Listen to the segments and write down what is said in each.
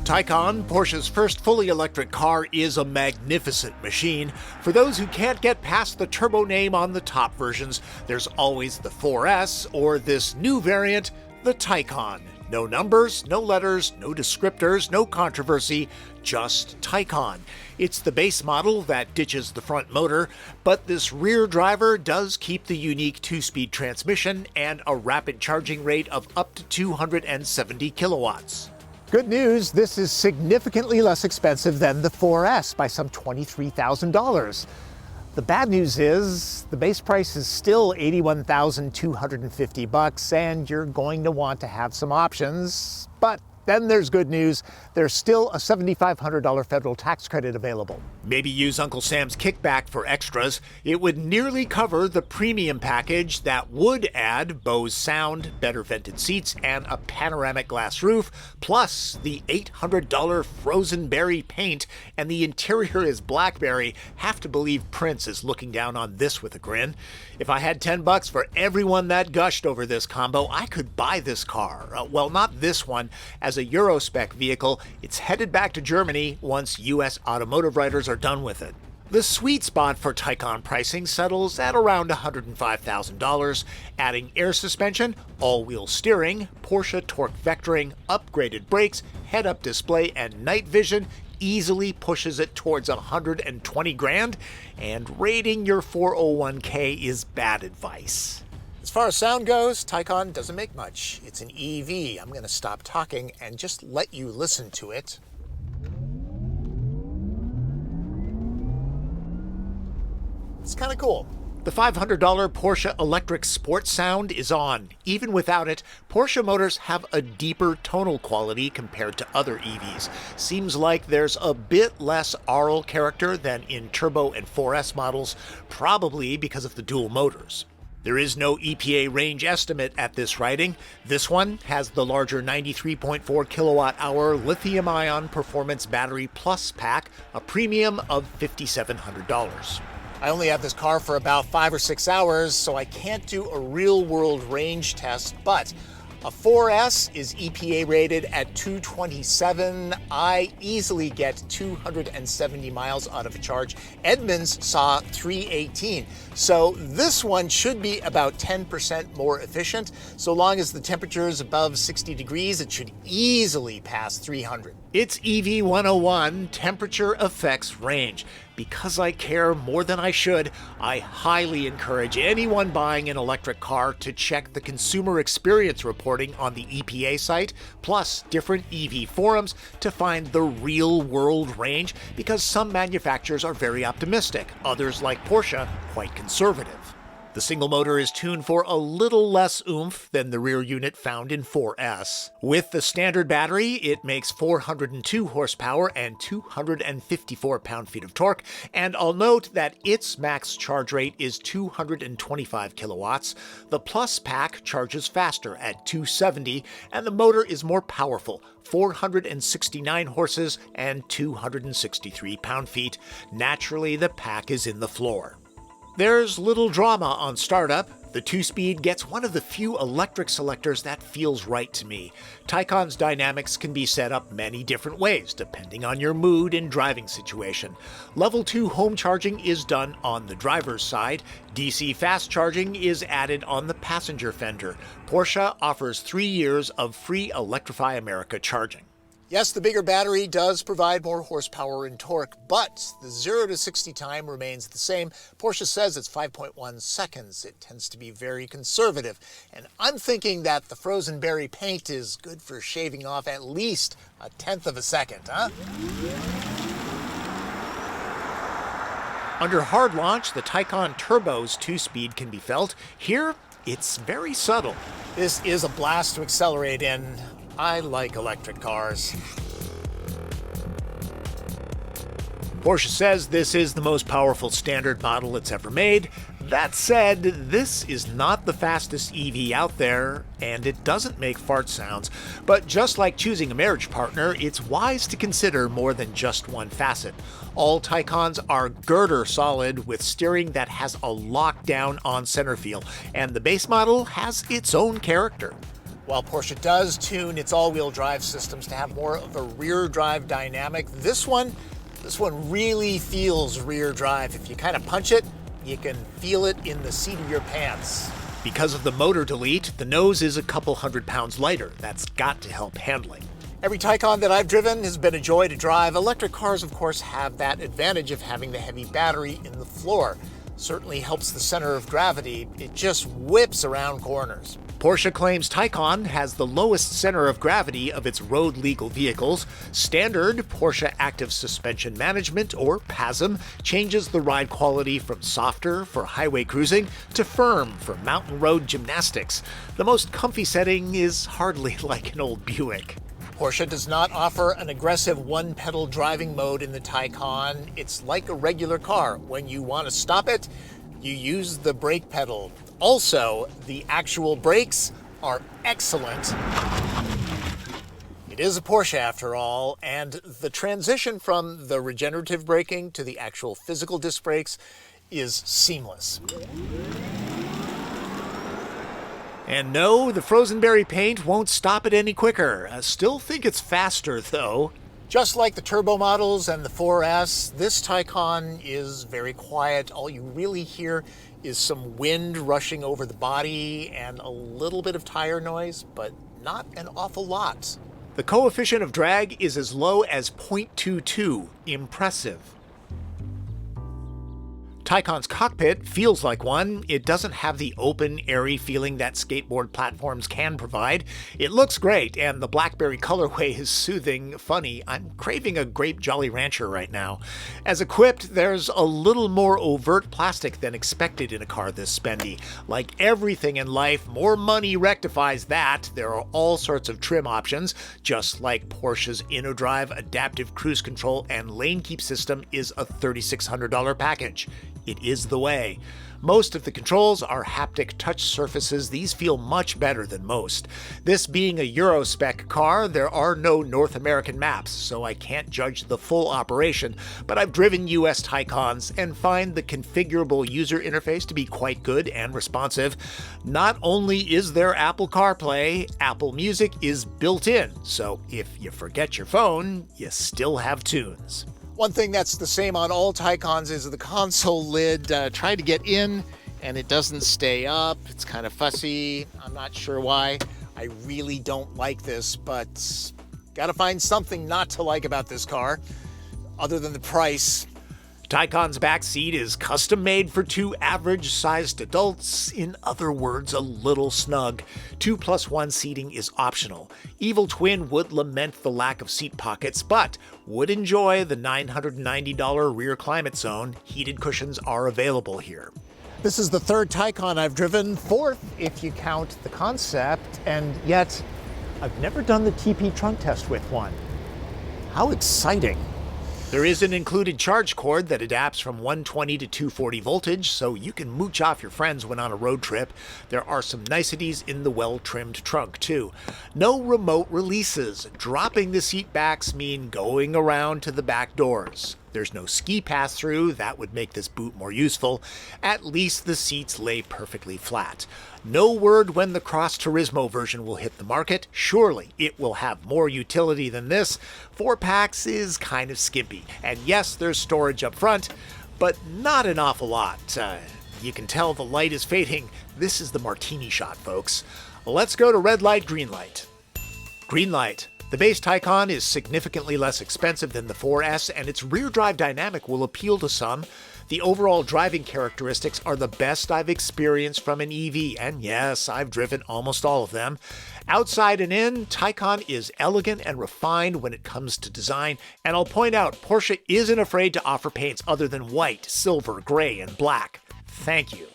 Taycan, Porsche's first fully electric car, is a magnificent machine. For those who can't get past the turbo name on the top versions, there's always the 4S or this new variant, the Taycan. No numbers, no letters, no descriptors, no controversy, just Taycan. It's the base model that ditches the front motor, but this rear driver does keep the unique 2-speed transmission and a rapid charging rate of up to 270 kilowatts. Good news, this is significantly less expensive than the 4S by some $23,000. The bad news is the base price is still $81,250 and you're going to want to have some options. But then there's good news. There's still a $7,500 federal tax credit available. Maybe use Uncle Sam's kickback for extras. It would nearly cover the premium package that would add Bose sound, better vented seats, and a panoramic glass roof, plus the $800 frozen berry paint, and the interior is Blackberry. Have to believe Prince is looking down on this with a grin. If I had $10 for everyone that gushed over this combo, I could buy this car. Well, not this one. As a Euro spec vehicle, it's headed back to Germany once US automotive writers are done with it. The sweet spot for Taycan pricing settles at around $105,000, adding air suspension, all-wheel steering, Porsche torque vectoring, upgraded brakes, head-up display, and night vision easily pushes it towards $120,000, and raiding your 401k is bad advice. As far as sound goes, Taycan doesn't make much. It's an EV. I'm going to stop talking and just let you listen to it. It's kind of cool. The $500 Porsche electric sports sound is on. Even without it, Porsche motors have a deeper tonal quality compared to other EVs. Seems like there's a bit less aural character than in turbo and 4S models, probably because of the dual motors. There is no EPA range estimate at this writing. This one has the larger 93.4 kilowatt-hour lithium-ion performance battery plus pack, a premium of $5,700. I only have this car for about 5 or 6 hours, so I can't do a real-world range test, but a 4S is EPA rated at 227. I easily get 270 miles out of a charge. Edmunds saw 318. So this one should be about 10% more efficient. So long as the temperature is above 60 degrees, it should easily pass 300. It's EV 101, temperature affects range. Because I care more than I should, I highly encourage anyone buying an electric car to check the consumer experience reporting on the EPA site, plus different EV forums to find the real-world range, because some manufacturers are very optimistic, others, like Porsche, quite conservative. The single motor is tuned for a little less oomph than the rear unit found in 4S. With the standard battery, it makes 402 horsepower and 254 pound-feet of torque, and I'll note that its max charge rate is 225 kilowatts. The Plus pack charges faster at 270, and the motor is more powerful, 469 horses and 263 pound-feet. Naturally, the pack is in the floor. There's little drama on startup. The 2-speed gets one of the few electric selectors that feels right to me. Taycan's dynamics can be set up many different ways, depending on your mood and driving situation. Level 2 home charging is done on the driver's side. DC fast charging is added on the passenger fender. Porsche offers 3 years of free Electrify America charging. Yes, the bigger battery does provide more horsepower and torque, but the 0 to 60 time remains the same. Porsche says it's 5.1 seconds. It tends to be very conservative. And I'm thinking that the frozen berry paint is good for shaving off at least 1/10 of a second, huh? Under hard launch, the Taycan Turbo's 2-speed can be felt. Here, it's very subtle. This is a blast to accelerate in. I like electric cars. Porsche says this is the most powerful standard model it's ever made. That said, this is not the fastest EV out there, and it doesn't make fart sounds. But just like choosing a marriage partner, it's wise to consider more than just one facet. All Taycans are girder solid with steering that has a lockdown on center feel, and the base model has its own character. While Porsche does tune its all-wheel drive systems to have more of a rear drive dynamic, this one really feels rear drive. If you kind of punch it, you can feel it in the seat of your pants. Because of the motor delete, the nose is a couple 100 pounds lighter. That's got to help handling. Every Taycan that I've driven has been a joy to drive. Electric cars, of course, have that advantage of having the heavy battery in the floor. Certainly helps the center of gravity. It just whips around corners. Porsche claims Taycan has the lowest center of gravity of its road-legal vehicles. Standard Porsche Active Suspension Management, or PASM, changes the ride quality from softer for highway cruising to firm for mountain road gymnastics. The most comfy setting is hardly like an old Buick. Porsche does not offer an aggressive one-pedal driving mode in the Taycan. It's like a regular car. When you want to stop it, you use the brake pedal. Also, the actual brakes are excellent. It is a Porsche after all, and the transition from the regenerative braking to the actual physical disc brakes is seamless. And no, the frozen berry paint won't stop it any quicker. I still think it's faster, though. Just like the turbo models and the 4S, this Taycan is very quiet. All you really hear is some wind rushing over the body and a little bit of tire noise, but not an awful lot. The coefficient of drag is as low as 0.22. Impressive. Taycan's cockpit feels like one. It doesn't have the open, airy feeling that skateboard platforms can provide. It looks great, and the Blackberry colorway is soothing, funny. I'm craving a grape Jolly Rancher right now. As equipped, there's a little more overt plastic than expected in a car this spendy. Like everything in life, more money rectifies that. There are all sorts of trim options, just like Porsche's InnoDrive adaptive cruise control and lane keep system is a $3,600 package. It is the way. Most of the controls are haptic touch surfaces. These feel much better than most. This being a Euro spec car, there are no North American maps, so I can't judge the full operation, but I've driven US Taycans and find the configurable user interface to be quite good and responsive. Not only is there Apple CarPlay, Apple Music is built in, so if you forget your phone, you still have tunes. One thing that's the same on all Taycans is the console lid. Try to get in and it doesn't stay up. It's kind of fussy. I'm not sure why. I really don't like this, but gotta find something not to like about this car other than the price. Taycan's back seat is custom made for two average-sized adults. In other words, a little snug. 2+1 seating is optional. Evil Twin would lament the lack of seat pockets, but would enjoy the $990 rear climate zone. Heated cushions are available here. This is the third Taycan I've driven, fourth if you count the Concept, and yet I've never done the TP trunk test with one. How exciting. There is an included charge cord that adapts from 120 to 240 voltage, so you can mooch off your friends when on a road trip. There are some niceties in the well-trimmed trunk, too. No remote releases. Dropping the seat backs mean going around to the back doors. There's no ski pass-through. That would make this boot more useful. At least the seats lay perfectly flat. No word when the Cross Turismo version will hit the market. Surely it will have more utility than this. 4 packs is kind of skimpy. And yes, there's storage up front, but not an awful lot. You can tell the light is fading. This is the martini shot, folks. Let's go to red light, green light. Green light. The base Taycan is significantly less expensive than the 4S, and its rear drive dynamic will appeal to some. The overall driving characteristics are the best I've experienced from an EV, and yes, I've driven almost all of them. Outside and in, Taycan is elegant and refined when it comes to design, and I'll point out, Porsche isn't afraid to offer paints other than white, silver, gray, and black. Thank you.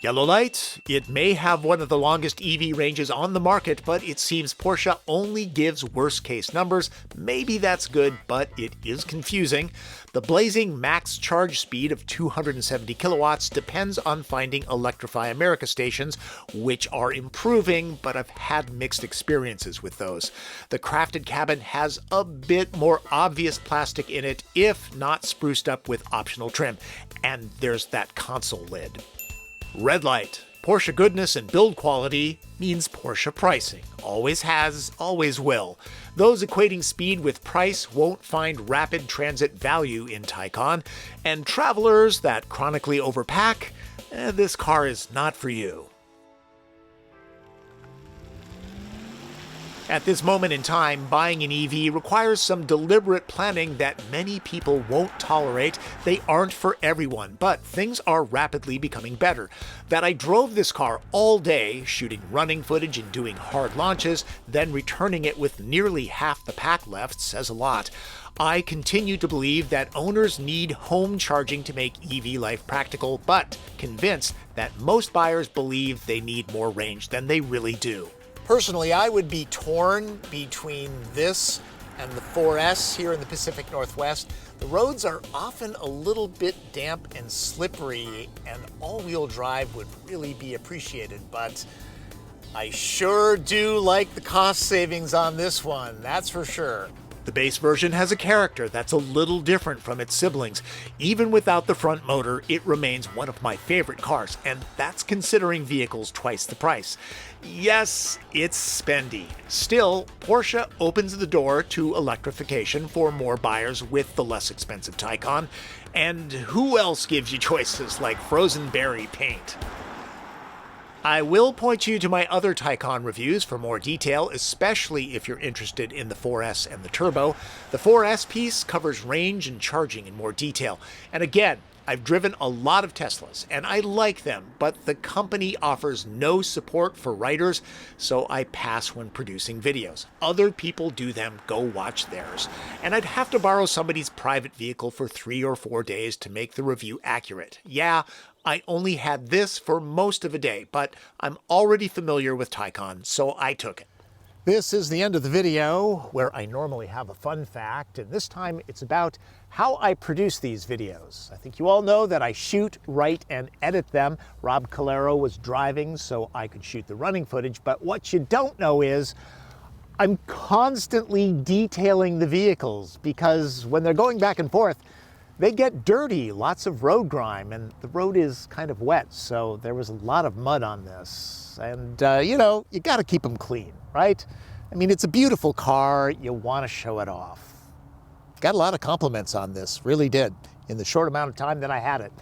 Yellow light. It may have one of the longest EV ranges on the market, but it seems Porsche only gives worst case numbers. Maybe that's good, but it is confusing. The blazing max charge speed of 270 kilowatts depends on finding Electrify America stations, which are improving, but I've had mixed experiences with those. The crafted cabin has a bit more obvious plastic in it, if not spruced up with optional trim. And there's that console lid. Red light. Porsche goodness and build quality means Porsche pricing. Always has, always will. Those equating speed with price won't find rapid transit value in Taycan, and travelers that chronically overpack, this car is not for you. At this moment in time, buying an EV requires some deliberate planning that many people won't tolerate. They aren't for everyone, but things are rapidly becoming better. That I drove this car all day, shooting running footage and doing hard launches, then returning it with nearly half the pack left says a lot. I continue to believe that owners need home charging to make EV life practical, but convinced that most buyers believe they need more range than they really do. Personally, I would be torn between this and the 4S here in the Pacific Northwest. The roads are often a little bit damp and slippery, and all-wheel drive would really be appreciated, but I sure do like the cost savings on this one, that's for sure. The base version has a character that's a little different from its siblings. Even without the front motor, it remains one of my favorite cars, and that's considering vehicles twice the price. Yes, it's spendy. Still, Porsche opens the door to electrification for more buyers with the less expensive Taycan. And who else gives you choices like frozen berry paint? I will point you to my other Taycan reviews for more detail, especially if you're interested in the 4S and the Turbo. The 4S piece covers range and charging in more detail. And again, I've driven a lot of Teslas, and I like them, but the company offers no support for writers, so I pass when producing videos. Other people do them, go watch theirs. And I'd have to borrow somebody's private vehicle for 3 or 4 days to make the review accurate. Yeah, I only had this for most of a day, but I'm already familiar with Taycan, so I took it. This is the end of the video where I normally have a fun fact, and this time it's about how I produce these videos. I think you all know that I shoot, write, and edit them. Rob Calero was driving, so I could shoot the running footage, but what you don't know is I'm constantly detailing the vehicles because when they're going back and forth, they get dirty, lots of road grime, and the road is kind of wet, so there was a lot of mud on this. And, you know, you gotta keep them clean, right? I mean, it's a beautiful car, you wanna show it off. Got a lot of compliments on this, really did, in the short amount of time that I had it.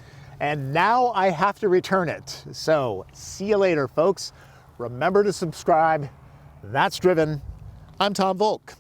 And now I have to return it. So, see you later, folks. Remember to subscribe. That's Driven. I'm Tom Voelk.